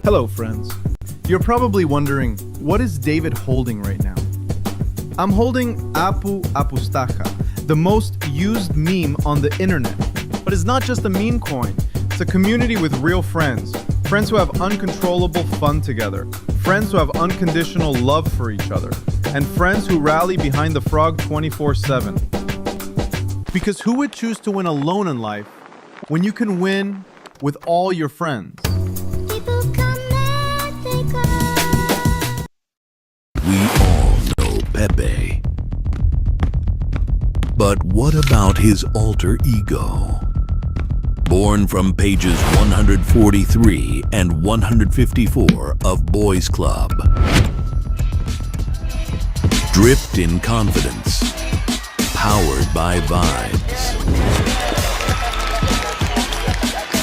Hello, friends. You're probably wondering, what is David holding right now? I'm holding Apu Apustaja, the most used meme on the internet. But it's not just a meme coin, it's a community with real friends. Friends who have uncontrollable fun together. Friends who have unconditional love for each other. And friends who rally behind the frog 24/7. Because who would choose to win alone in life when you can win with all your friends? We all know Pepe. But what about his alter ego? Born from pages 143 and 154 of Boys Club. Dripped in confidence. Powered by vibes.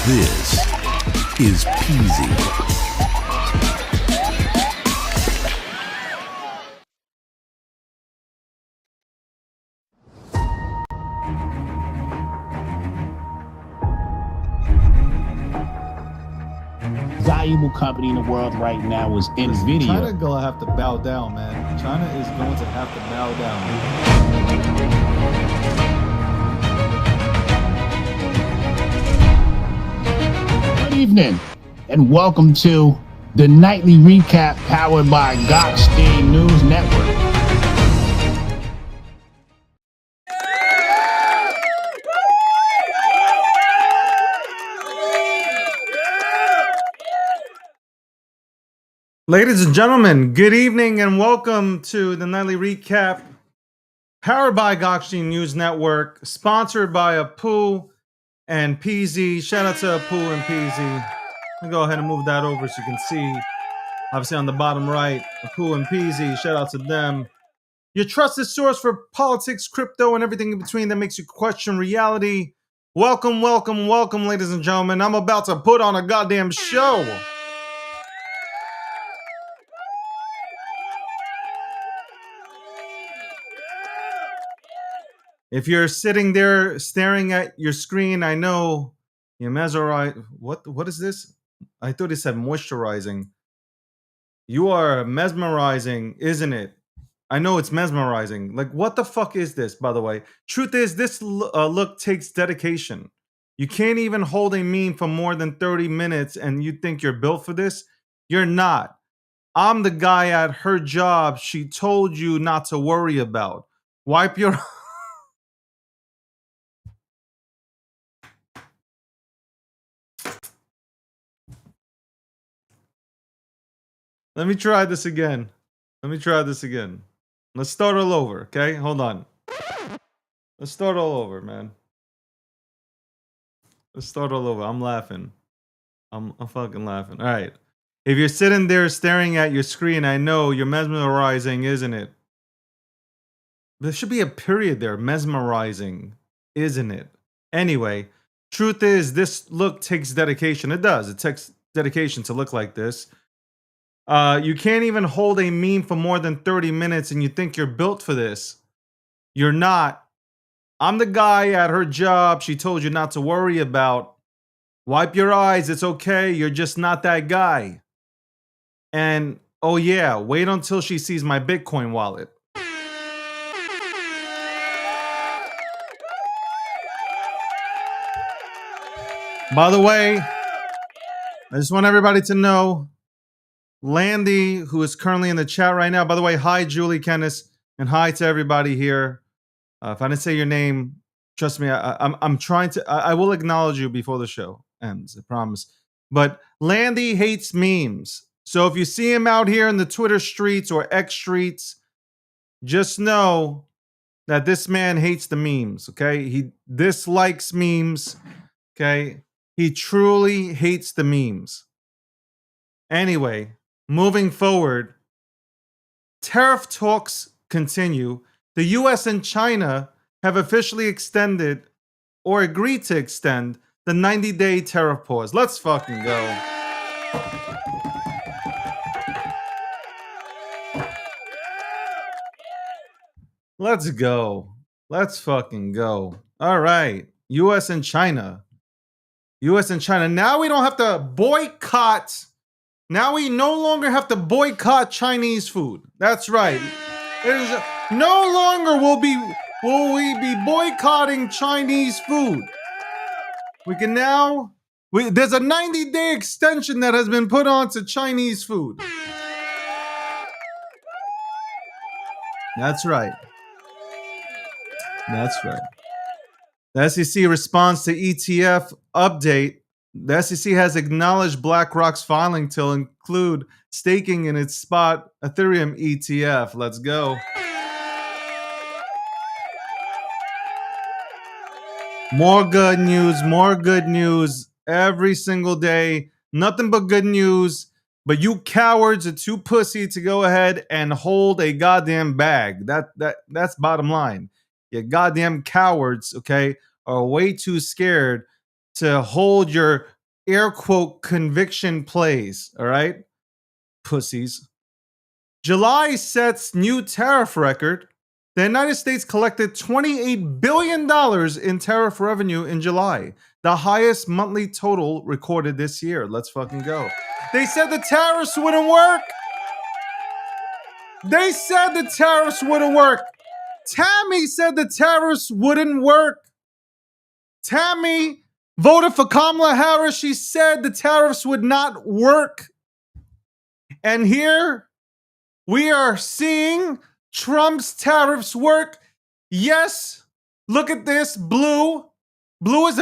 This is Peasy. Valuable company in the world right now is NVIDIA. China gonna have to bow down, man. China is going to have to bow down. Good evening, and welcome to the nightly recap powered by Gokhshtein News Network. Ladies and gentlemen, good evening and welcome to the nightly recap powered by Gokhshtein News Network, sponsored by Apu and PZ. Shout out to Apu and PZ. I'll go ahead and move that over so you can see, obviously on the bottom right, Apu and PZ. Shout out to them. Your trusted source for politics, crypto, and everything in between that makes you question reality. Welcome, welcome, welcome, ladies and gentlemen. I'm about to put on a goddamn show. If you're sitting there staring at your screen, I know you're mesmerized. What is this? I thought it said moisturizing. You are mesmerizing, isn't it? I know it's mesmerizing. Like, what the fuck is this, by the way? Truth is, this look takes dedication. You can't even hold a meme for more than 30 minutes and you think you're built for this? You're not. I'm the guy at her job she told you not to worry about. Wipe your... Let me try this again. Let's start all over, okay? Hold on. Let's start all over, man. Let's start all over. I'm laughing. I'm fucking laughing. All right. If you're sitting there staring at your screen, I know you're mesmerizing, isn't it? There should be a period there. Mesmerizing, isn't it? Anyway, truth is, this look takes dedication. It does. It takes dedication to look like this. You can't even hold a meme for more than 30 minutes and you think you're built for this. You're not. I'm the guy at her job she told you not to worry about. Wipe your eyes, it's okay, you're just not that guy. And, oh yeah, wait until she sees my Bitcoin wallet. By the way, I just want everybody to know, Landy, who is currently in the chat right now. By the way, hi, Julie Kennis, and hi to everybody here. If I didn't say your name, trust me, I'm trying to. I will acknowledge you before the show ends. I promise. But Landy hates memes, so if you see him out here in the Twitter streets or X streets, just know that this man hates the memes. Okay, he dislikes memes. Okay, he truly hates the memes. Anyway. Moving forward, tariff talks continue. The US and China have officially extended or agreed to extend the 90-day tariff pause. Let's fucking go. Let's go. Let's fucking go. All right. US and China. US and China. Now we don't have to boycott Now we no longer have to boycott Chinese food. That's right. There's no longer will we be boycotting Chinese food. We can now there's a 90-day extension that has been put on to Chinese food. That's right. That's right. The SEC responds to ETF update. The SEC has acknowledged BlackRock's filing to include staking in its spot Ethereum ETF. Let's go. More good news every single day. Nothing but good news. But you cowards are too pussy to go ahead and hold a goddamn bag. That's bottom line. You goddamn cowards, okay, are way too scared to hold your air quote conviction plays, all right? Pussies. July sets new tariff record. The United States collected $28 billion in tariff revenue in July, the highest monthly total recorded this year. Let's fucking go. They said the tariffs wouldn't work. They said the tariffs wouldn't work. Tammy said the tariffs wouldn't work. Tammy voted for Kamala Harris. She said the tariffs would not work. And here we are seeing Trump's tariffs work. Yes. Look at this. Blue is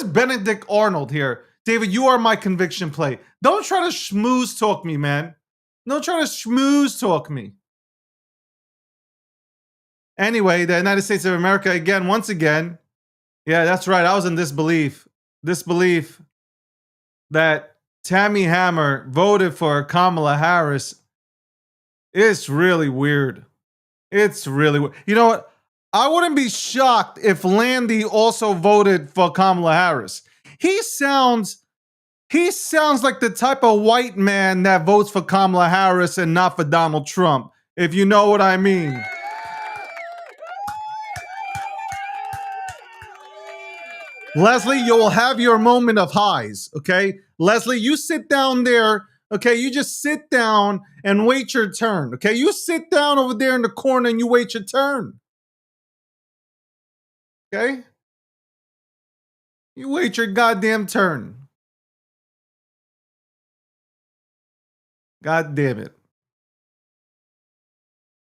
Benedict Arnold here. David, you are my conviction play. Don't try to schmooze talk me, man. Don't try to schmooze talk me. Anyway, the United States of America once again. Yeah, that's right. I was in disbelief that Tammy Hammer voted for Kamala Harris. It's really weird. It's really weird. You know what? I wouldn't be shocked if Landy also voted for Kamala Harris. He sounds like the type of white man that votes for Kamala Harris and not for Donald Trump, if you know what I mean. Leslie, you'll have your moment of highs, okay? Leslie, you sit down there, okay? You just sit down and wait your turn, okay? You sit down over there in the corner and you wait your turn. Okay? You wait your goddamn turn. God damn it.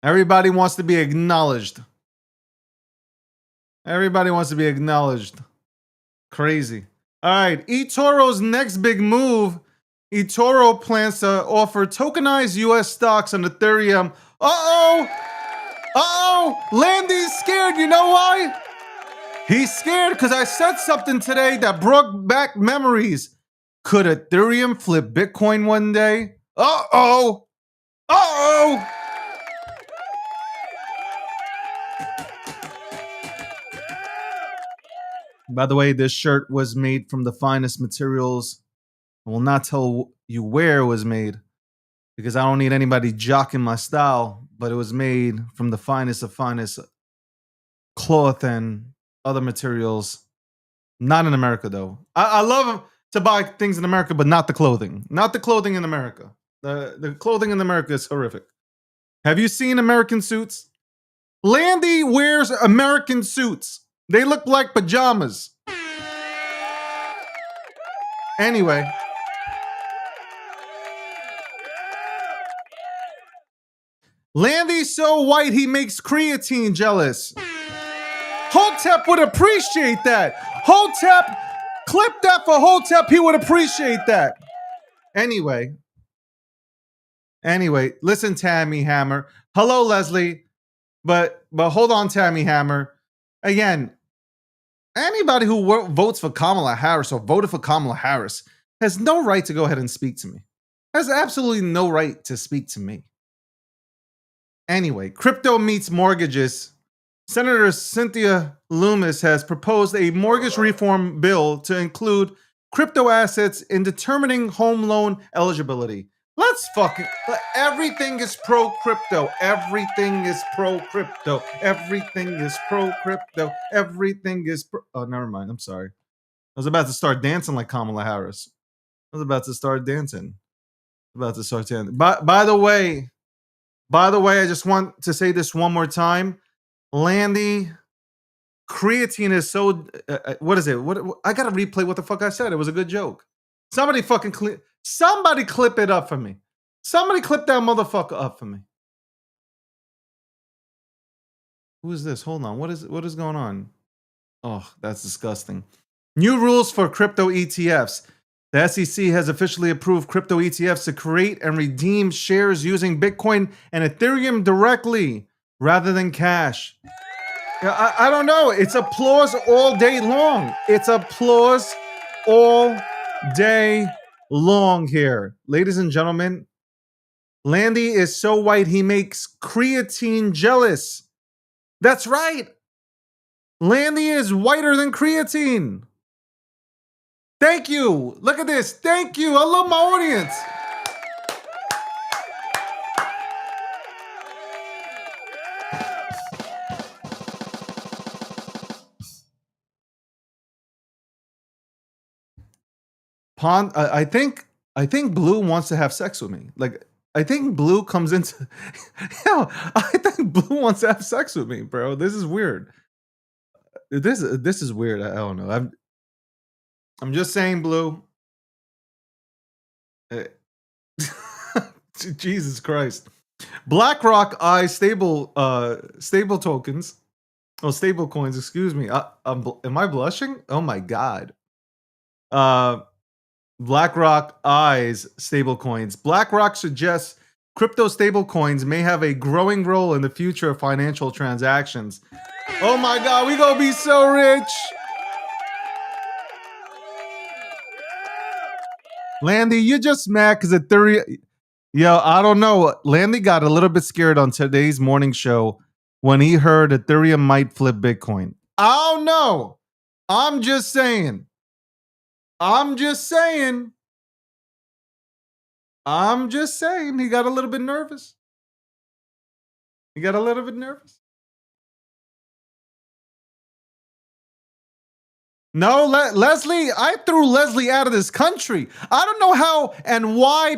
Everybody wants to be acknowledged. Everybody wants to be acknowledged. Crazy. All right, eToro's next big move. eToro plans to offer tokenized US stocks on Ethereum. Landy's scared. You know why? He's scared because I said something today that brought back memories. Could Ethereum flip Bitcoin one day? Uh-oh. By the way, this shirt was made from the finest materials. I will not tell you where it was made because I don't need anybody jocking my style, but it was made from the finest of finest cloth and other materials. Not in America, though. I love to buy things in America, but not the clothing. Not the clothing in America. The clothing in America is horrific. Have you seen American suits? Landy wears American suits. They look like pajamas. Anyway. Landy's so white he makes creatine jealous. Hotep would appreciate that. Hotep, clip that for Hotep. He would appreciate that. Anyway, listen, Tammy Hammer. Hello, Leslie. But hold on, Tammy Hammer. Again, anybody who votes for Kamala Harris or voted for Kamala Harris has no right to go ahead and speak to me. Has absolutely no right to speak to me. Anyway, crypto meets mortgages. Senator Cynthia Lummis has proposed a mortgage reform bill to include crypto assets in determining home loan eligibility. Let's fucking... Everything is pro-crypto. Everything is pro-crypto. Everything is pro-crypto. Everything is pro... Oh, never mind. I'm sorry. I was about to start dancing like Kamala Harris. I was about to start dancing. About to start saying. By the way, I just want to say this one more time. Landy, creatine is so. What is it? What I gotta replay what the fuck I said. It was a good joke. Somebody somebody clip it up for me. Somebody clip that motherfucker up for me. Who is this? Hold on. What is going on? Oh, that's disgusting. New rules for crypto ETFs. The SEC has officially approved crypto ETFs to create and redeem shares using Bitcoin and Ethereum directly rather than cash. I don't know. It's applause all day long. It's applause all day long here. Ladies and gentlemen, Landy is so white he makes creatine jealous. That's right. Landy is whiter than creatine. Thank you. Look at this. Thank you. I love my audience. I think Blue wants to have sex with me. Like, I think Blue comes into. I think Blue wants to have sex with me, bro. This is weird. This is weird. I don't know. I'm just saying, Blue. Jesus Christ. BlackRock stable tokens. Oh, stable coins, excuse me. Am I blushing? Oh my God. BlackRock eyes stable coins. BlackRock suggests crypto stable coins may have a growing role in the future of financial transactions. Oh my God, we gonna be so rich. Landy, you're just mad because Ethereum. Yo, I don't know. Landy got a little bit scared on today's morning show when he heard Ethereum might flip Bitcoin. I don't know. I'm just saying. He got a little bit nervous. No, Leslie, I threw Leslie out of this country. I don't know how and why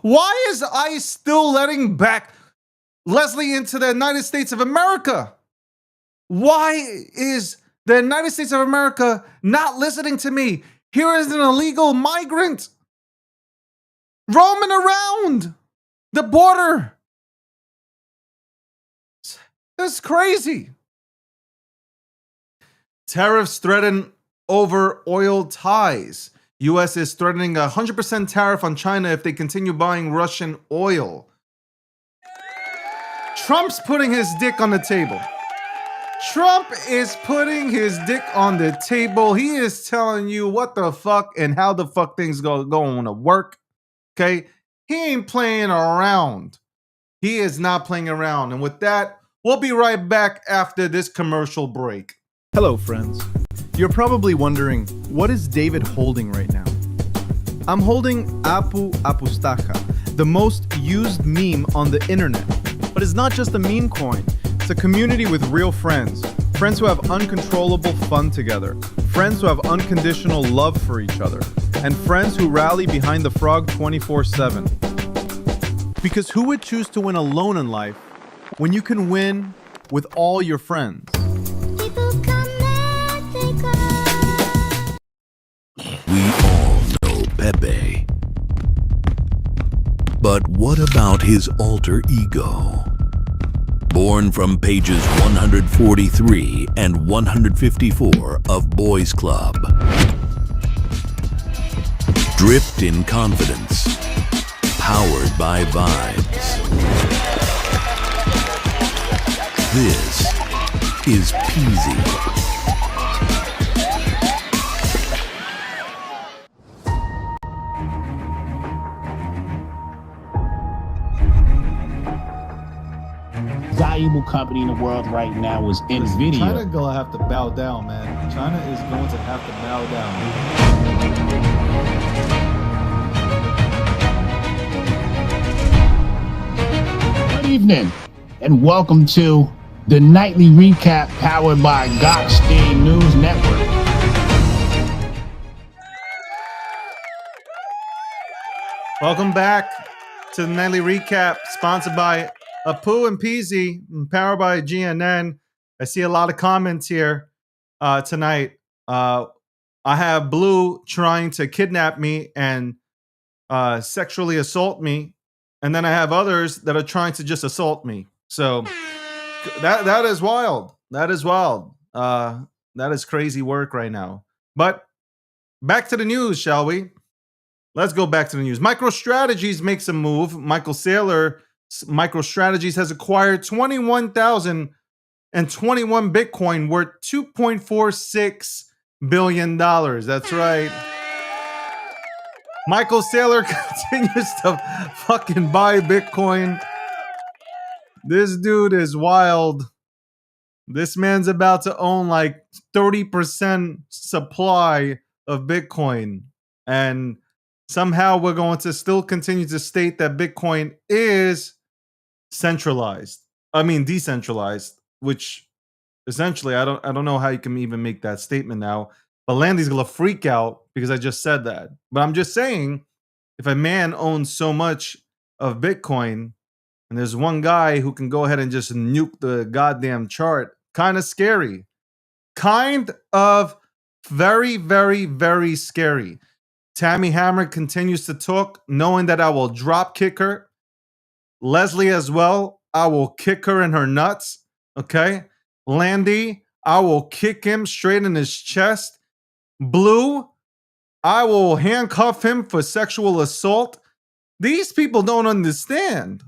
why is ICE still letting back Leslie into the United States of America? Why is the United States of America not listening to me? Here is an illegal migrant roaming around the border. That's crazy. Tariffs threaten over oil ties. U.S. is threatening a 100% tariff on China if they continue buying Russian oil. Trump's putting his dick on the table. Trump is putting his dick on the table. He is telling you what the fuck and how the fuck things going to work. Okay? He ain't playing around. He is not playing around. And with that, we'll be right back after this commercial break. Hello, friends. You're probably wondering, what is David holding right now? I'm holding Apu Apustaja, the most used meme on the internet. But it's not just a meme coin. It's a community with real friends. Friends who have uncontrollable fun together. Friends who have unconditional love for each other. And friends who rally behind the frog 24/7. Because who would choose to win alone in life when you can win with all your friends? We all know Pepe. But what about his alter ego? Born from pages 143 and 154 of Boys Club. Dripped in confidence. Powered by vibes. This is Peasy. Valuable company in the world right now is NVIDIA. China gonna have to bow down, man. China is going to have to bow down. Good evening, and welcome to the nightly recap powered by Gokhshtein News Network. Welcome back. to the Nightly Recap, sponsored by Apu and Peasy, and powered by GNN. I see a lot of comments here tonight. I have Blue trying to kidnap me and sexually assault me, and then I have others that are trying to just assault me. So that is wild. That is wild. That is crazy work right now. But back to the news, shall we? Let's go back to the news. MicroStrategies makes a move. Michael Saylor, MicroStrategies has acquired 21,021 Bitcoin worth $2.46 billion. That's right. Michael Saylor continues to fucking buy Bitcoin. This dude is wild. This man's about to own like 30% supply of Bitcoin. And somehow we're going to still continue to state that Bitcoin is decentralized, which essentially I don't know how you can even make that statement now. But Landy's gonna freak out because I just said that. But I'm just saying, if a man owns so much of Bitcoin and there's one guy who can go ahead and just nuke the goddamn chart, kind of scary. Kind of very, very, very scary. Tammy Hammer continues to talk, knowing that I will drop kick her. Leslie as well, I will kick her in her nuts. Okay? Landy, I will kick him straight in his chest. Blue, I will handcuff him for sexual assault. These people don't understand.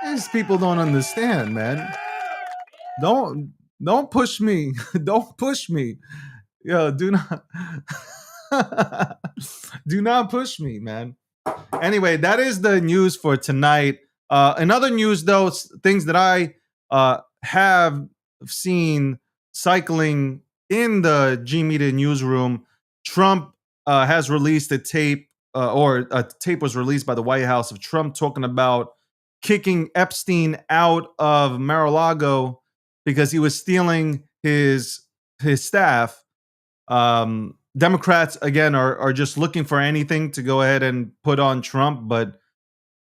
These people don't understand, man. Don't push me. Don't push me. Yo, do not push me, man. Anyway, that is the news for tonight. In other news, though, things that I have seen cycling in the G Media newsroom. Trump has released a tape, or a tape was released by the White House of Trump talking about kicking Epstein out of Mar-a-Lago because he was stealing his staff. Democrats, again, are just looking for anything to go ahead and put on Trump, but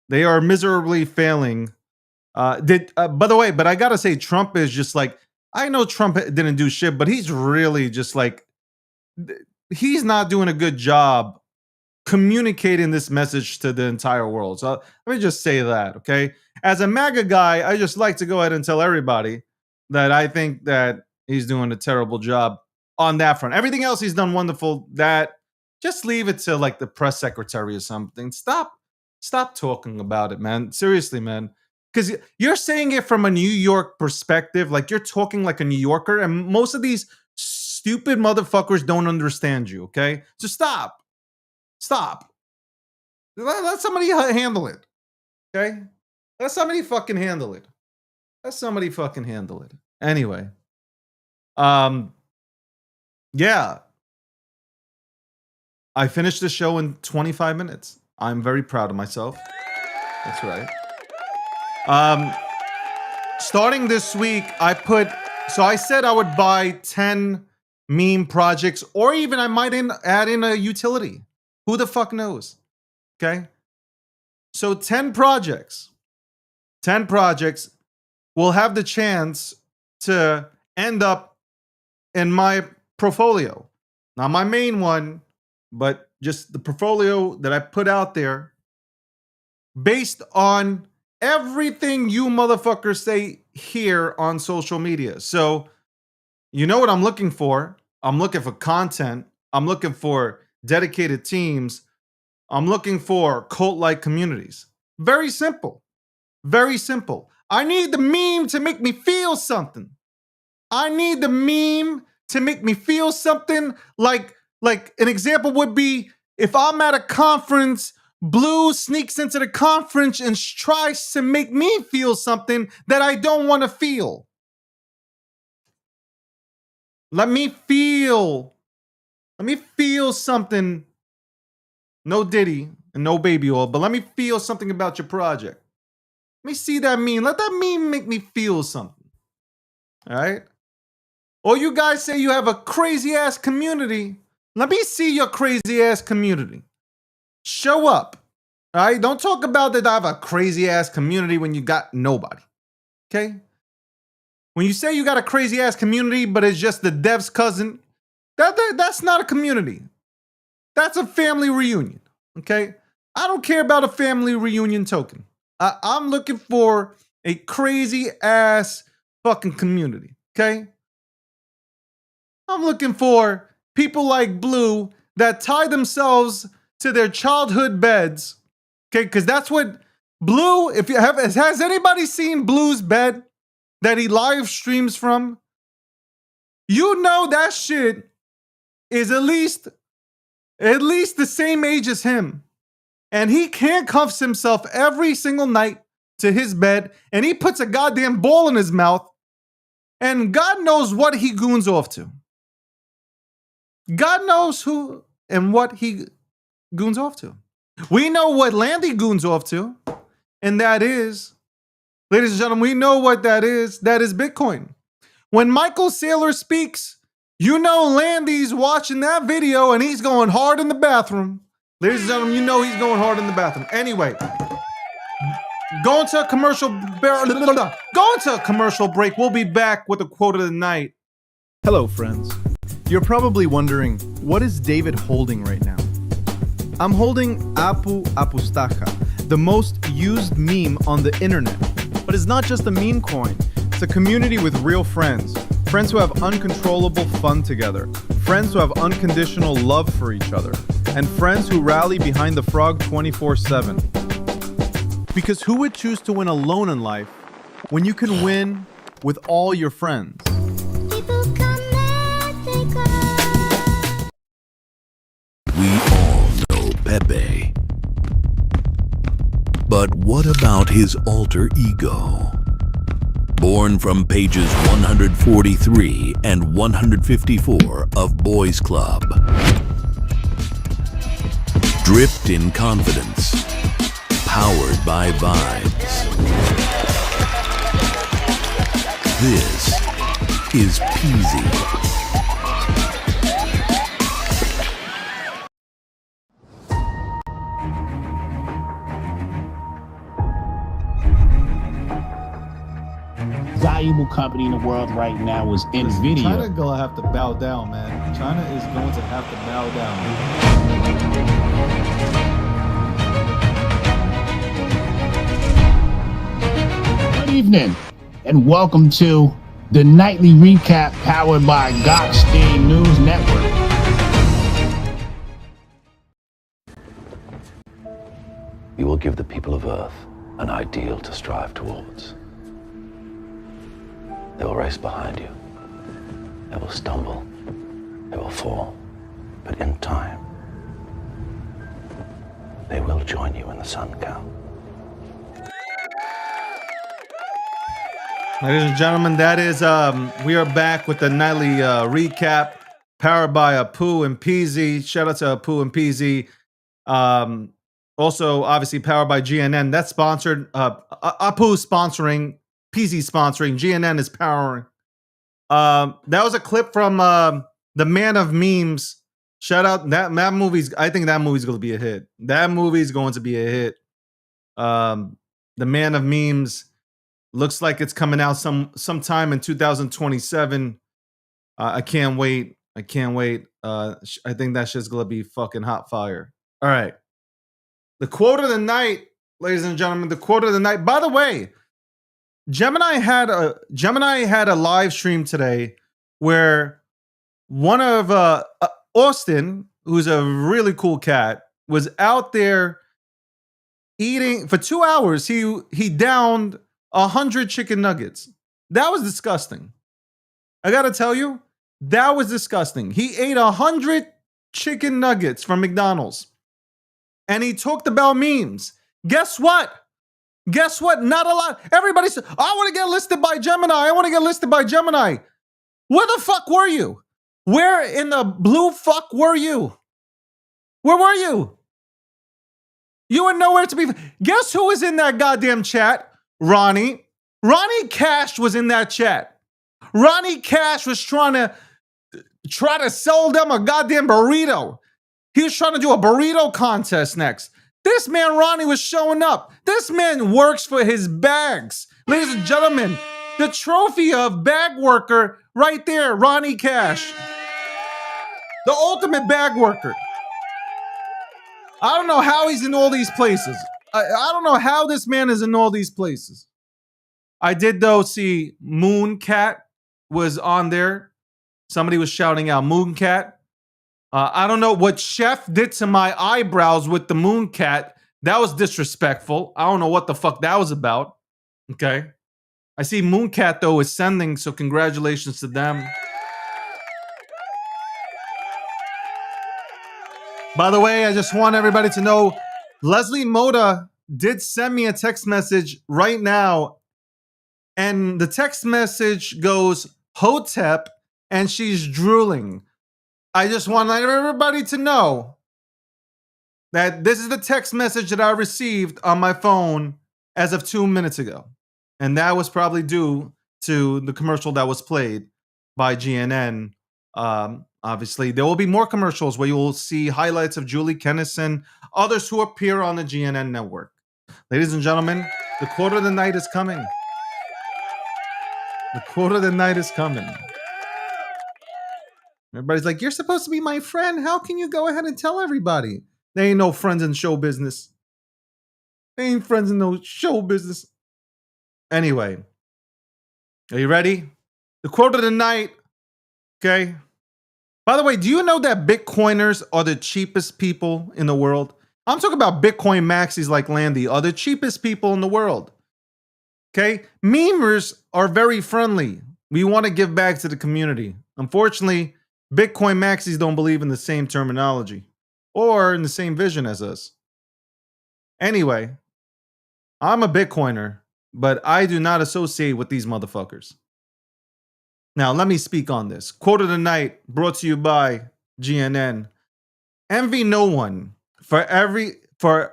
they are miserably failing. By the way, but I gotta say, Trump is just like, I know Trump didn't do shit, but he's really just like, he's not doing a good job communicating this message to the entire world. So let me just say that, okay? As a MAGA guy, I just like to go ahead and tell everybody that I think that he's doing a terrible job on that front. Everything else he's done wonderful. That just leave it to like the press secretary or something. Stop talking about it, man. Seriously, man. Because you're saying it from a New York perspective, like you're talking like a New Yorker, and most of these stupid motherfuckers don't understand you, okay? So stop. Let somebody handle it, okay? Let somebody fucking handle it. Anyway, yeah. I finished the show in 25 minutes. I'm very proud of myself. That's right. Starting this week, I said I would buy 10 meme projects, or even I might add in a utility. Who the fuck knows? Okay. So 10 projects will have the chance to end up in my portfolio. Not my main one, but just the portfolio that I put out there based on everything you motherfuckers say here on social media. So you know what I'm looking for. I'm looking for content. I'm looking for dedicated teams. I'm looking for cult-like communities. Very simple. Very simple. I need the meme to make me feel something. Like an example would be if I'm at a conference, Blue sneaks into the conference and tries to make me feel something that I don't want to feel. Let me feel something. No Diddy and no baby oil, but let me feel something about your project. Let me see that meme. Let that meme make me feel something. All right? Or you guys say you have a crazy ass community. Let me see your crazy ass community. Show up. All right? Don't talk about that I have a crazy ass community when you got nobody. Okay? When you say you got a crazy ass community, but it's just the dev's cousin, that's not a community. That's a family reunion. Okay? I don't care about a family reunion token. I'm looking for a crazy ass fucking community. Okay? I'm looking for people like Blue that tie themselves to their childhood beds. Okay? Because that's what Blue, if you have, has anybody seen Blue's bed that he live streams from? You know that shit is at least the same age as him. And he handcuffs himself every single night to his bed, and he puts a goddamn ball in his mouth, and God knows what he goons off to. God knows who and what he goons off to. We know what Landy goons off to, and that is, ladies and gentlemen, we know what that is. That is Bitcoin. When Michael Saylor speaks, you know Landy's watching that video and he's going hard in the bathroom. Ladies and gentlemen, you know he's going hard in the bathroom. Anyway, going to a commercial break. We'll be back with the quote of the night. Hello, friends. You're probably wondering, what is David holding right now? I'm holding Apu Apustaja, the most used meme on the internet. But it's not just a meme coin. It's a community with real friends. Friends who have uncontrollable fun together. Friends who have unconditional love for each other. And friends who rally behind the frog 24/7. Because who would choose to win alone in life when you can win with all your friends? We all know Pepe. But what about his alter ego? Born from pages 143 and 154 of Boys Club. Dripped in confidence. Powered by vibes. This is Peasy. Valuable company in the world right now is NVIDIA. China gonna have to bow down, man. China is going to have to bow down. Good evening, and welcome to the nightly recap powered by Gokhshtein News Network. You will give the people of Earth an ideal to strive towards. They will race behind you. They will stumble. They will fall. But in time, they will join you in the sun count. Ladies and gentlemen, that is, we are back with the nightly recap powered by Apu and Peasy. Shout out to Apu and Peasy. Also, obviously, powered by GNN. That's sponsored. Apu sponsoring. Peasy sponsoring. GNN is powering. That was a clip from The Man of Memes. Shout out that movie's. I think that movie's going to be a hit. That movie's going to be a hit. The Man of Memes looks like it's coming out sometime in 2027. I can't wait. I can't wait. I think that shit's going to be fucking hot fire. All right. The quote of the night, ladies and gentlemen. The quote of the night. By the way, Gemini had a live stream today where one of Austin, who's a really cool cat, was out there eating for 2 hours. He downed 100 chicken nuggets. That was disgusting. I gotta tell you, that was disgusting. He ate 100 chicken nuggets from McDonald's, and he talked about memes. Guess what? Guess what? Not a lot. Everybody said, I want to get listed by Gemini. I want to get listed by Gemini. Where the fuck were you? Where in the blue fuck were you? Where were you? You were nowhere to be. Guess who was in that goddamn chat? Ronnie. Ronnie Cash was in that chat. Ronnie Cash was trying to try to sell them a goddamn burrito. He was trying to do a burrito contest next. This man, Ronnie, was showing up. This man works for his bags. Ladies and gentlemen, the trophy of bag worker right there, Ronnie Cash. The ultimate bag worker. I don't know how he's in all these places. I don't know how this man is in all these places. I did, though, see Moon Cat was on there. Somebody was shouting out Moon Cat. I don't know what Chef did to my eyebrows with the Moon Cat. That was disrespectful. I don't know what the fuck that was about. Okay. I see Moon Cat, though, is sending, so congratulations to them. By the way, I just want everybody to know, Leslie Moda did send me a text message right now. And the text message goes, Hotep, and she's drooling. I just want everybody to know that this is the text message that I received on my phone as of 2 minutes ago. And that was probably due to the commercial that was played by GNN. Obviously, there will be more commercials where you will see highlights of Julie Kennison, others who appear on the GNN network. Ladies and gentlemen, the quarter of the night is coming. The quarter of the night is coming. Everybody's like, you're supposed to be my friend. How can you go ahead and tell everybody? They ain't no friends in show business. They ain't friends in no show business. Anyway, are you ready? The quote of the night, okay? By the way, do you know that Bitcoiners are the cheapest people in the world? I'm talking about Bitcoin maxis like Landy are the cheapest people in the world. Okay? Memers are very friendly. We want to give back to the community. Unfortunately, Bitcoin maxis don't believe in the same terminology or in the same vision as us. Anyway, I'm a Bitcoiner, but I do not associate with these motherfuckers. Now, let me speak on this. Quote of the night brought to you by GNN. Envy no one for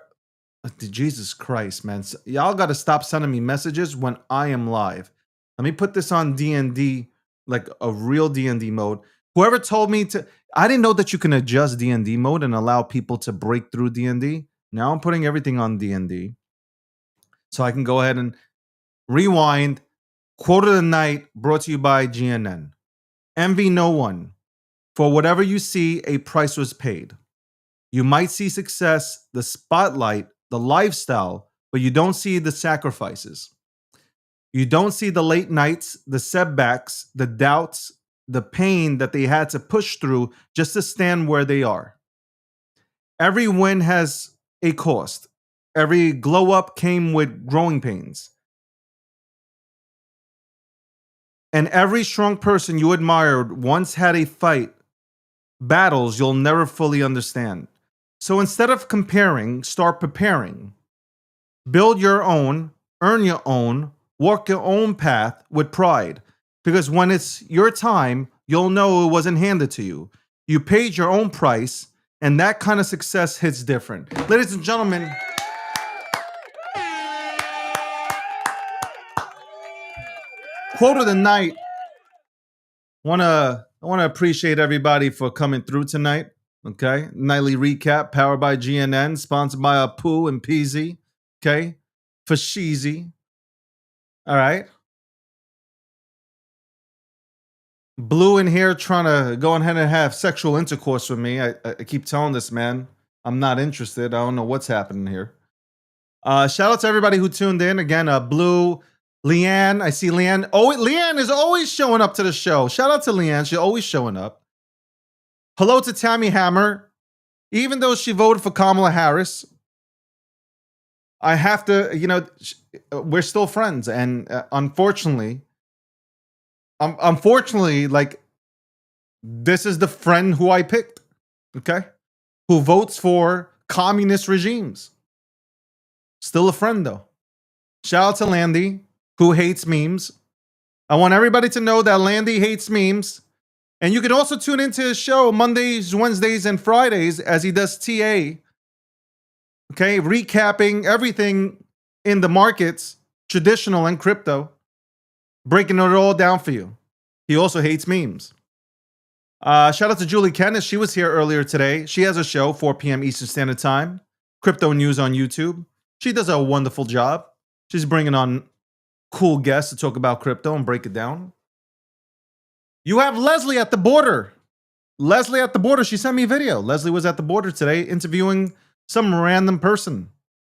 Jesus Christ, man. Y'all got to stop sending me messages when I am live. Let me put this on D&D, like a real D&D mode. Whoever told me to, I didn't know that you can adjust D&D mode and allow people to break through D&D. Now I'm putting everything on D&D. So I can go ahead and rewind. Quote of the night brought to you by GNN. Envy no one. For whatever you see, a price was paid. You might see success, the spotlight, the lifestyle, but you don't see the sacrifices. You don't see the late nights, the setbacks, the doubts, the pain that they had to push through just to stand where they are. Every win has a cost. Every glow up came with growing pains. And every strong person you admired once had a fight, battles you'll never fully understand. So instead of comparing, start preparing. Build your own, earn your own, walk your own path with pride. Because when it's your time, you'll know it wasn't handed to you. You paid your own price, and that kind of success hits different. Ladies and gentlemen, quote of the night. I want to appreciate everybody for coming through tonight. Okay, nightly recap powered by GNN, sponsored by Apu and PZ. Okay, for Sheezy. All right. Blue in here trying to go ahead and have sexual intercourse with me. I keep telling this man I'm not interested. I don't know what's happening here. Shout out to everybody who tuned in. Again, Blue, Leanne. I see Leanne. Oh, Leanne is always showing up to the show. Shout out to Leanne. She's always showing up. Hello to Tammy Hammer. Even though she voted for Kamala Harris, I have to, we're still friends. And unfortunately, like, this is the friend who I picked, okay? Who votes for communist regimes. Still a friend, though. Shout out to Landy, who hates memes. I want everybody to know that Landy hates memes. And you can also tune into his show Mondays, Wednesdays, and Fridays as he does TA. Okay, recapping everything in the markets, traditional and crypto. Breaking it all down for you. He also hates memes. Shout out to Julie Kennis. She was here earlier today. She has a show, 4 p.m. Eastern Standard Time, Crypto News on YouTube. She does a wonderful job. She's bringing on cool guests to talk about crypto and break it down. You have Leslie at the border. Leslie at the border. She sent me a video. Leslie was at the border today interviewing some random person.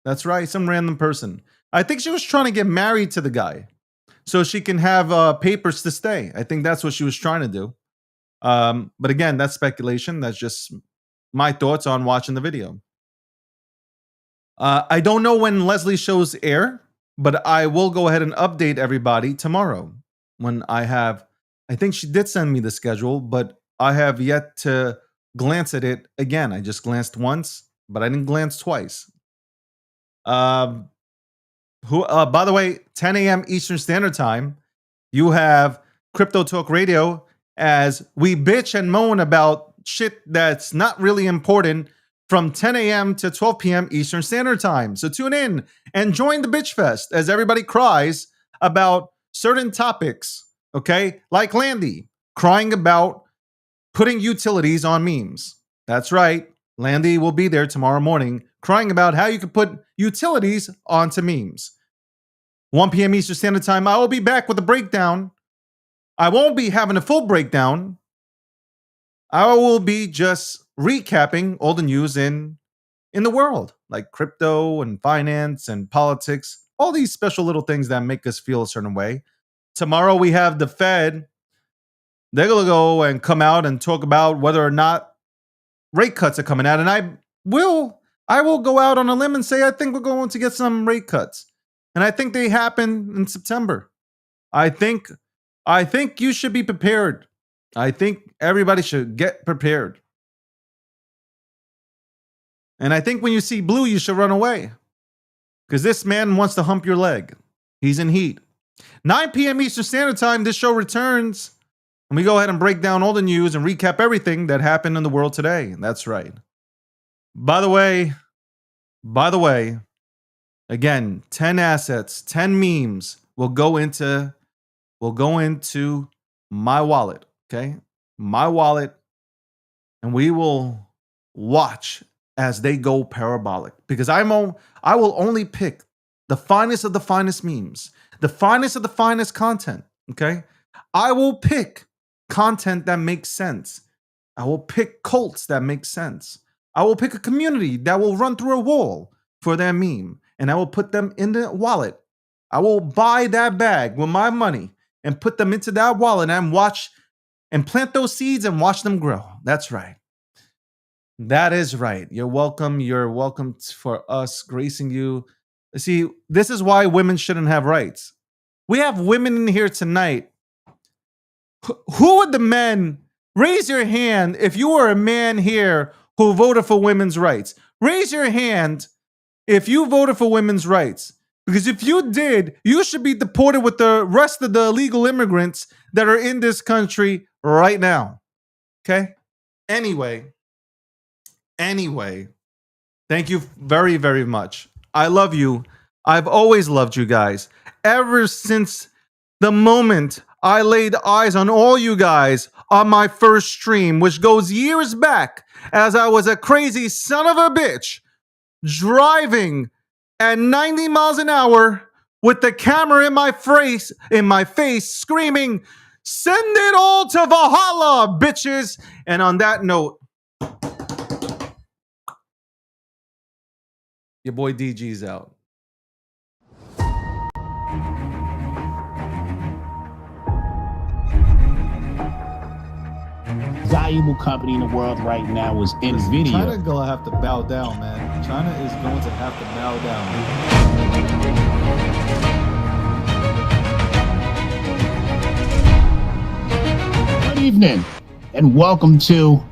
That's right, some random person. I think she was trying to get married to the guy so she can have papers to stay. I think that's what she was trying to do. But again, that's speculation. That's just my thoughts on watching the video. I don't know when Leslie shows air, but I will go ahead and update everybody tomorrow when I think she did send me the schedule, but I have yet to glance at it again. I just glanced once, but I didn't glance twice. By the way, 10 a.m. Eastern Standard Time, you have Crypto Talk Radio as we bitch and moan about shit that's not really important from 10 a.m. to 12 p.m. Eastern Standard Time. So tune in and join the bitch fest as everybody cries about certain topics, okay? Like Landy crying about putting utilities on memes. That's right. Landy will be there tomorrow morning crying about how you can put utilities onto memes. 1 p.m. Eastern Standard Time, I will be back with a breakdown. I won't be having a full breakdown. I will be just recapping all the news in the world, like crypto and finance and politics, all these special little things that make us feel a certain way. Tomorrow we have the Fed. They're going to go and come out and talk about whether or not rate cuts are coming out. And I will go out on a limb and say I think we're going to get some rate cuts. And I think they happen in September. I think you should be prepared. I think everybody should get prepared. And I think when you see blue, you should run away. Because this man wants to hump your leg. He's in heat. 9 p.m. Eastern Standard Time, this show returns. And we go ahead and break down all the news and recap everything that happened in the world today. That's right. By the way, again, 10 assets, 10 memes will go into my wallet, okay? My wallet, and we will watch as they go parabolic because I will only pick the finest of the finest memes, the finest of the finest content, okay? I will pick content that makes sense. I will pick cults that make sense. I will pick a community that will run through a wall for their meme, and I will put them in the wallet. I will buy that bag with my money and put them into that wallet and watch and plant those seeds and watch them grow. That's right. That is right. You're welcome. You're welcome for us gracing you. See, this is why women shouldn't have rights. We have women in here tonight. Who would the men raise your hand if you were a man here who voted for women's rights? Raise your hand if you voted for women's rights. Because if you did, you should be deported with the rest of the illegal immigrants that are in this country right now. Okay? Anyway, thank you very, very much. I love you. I've always loved you guys. Ever since the moment I laid eyes on all you guys on my first stream, which goes years back as I was a crazy son of a bitch driving at 90 miles an hour with the camera in my face, screaming, "Send it all to Valhalla, bitches!" And on that note, your boy DG's out. Valuable company in the world right now is NVIDIA. China gonna have to bow down, man. China is going to have to bow down. Good evening, and welcome to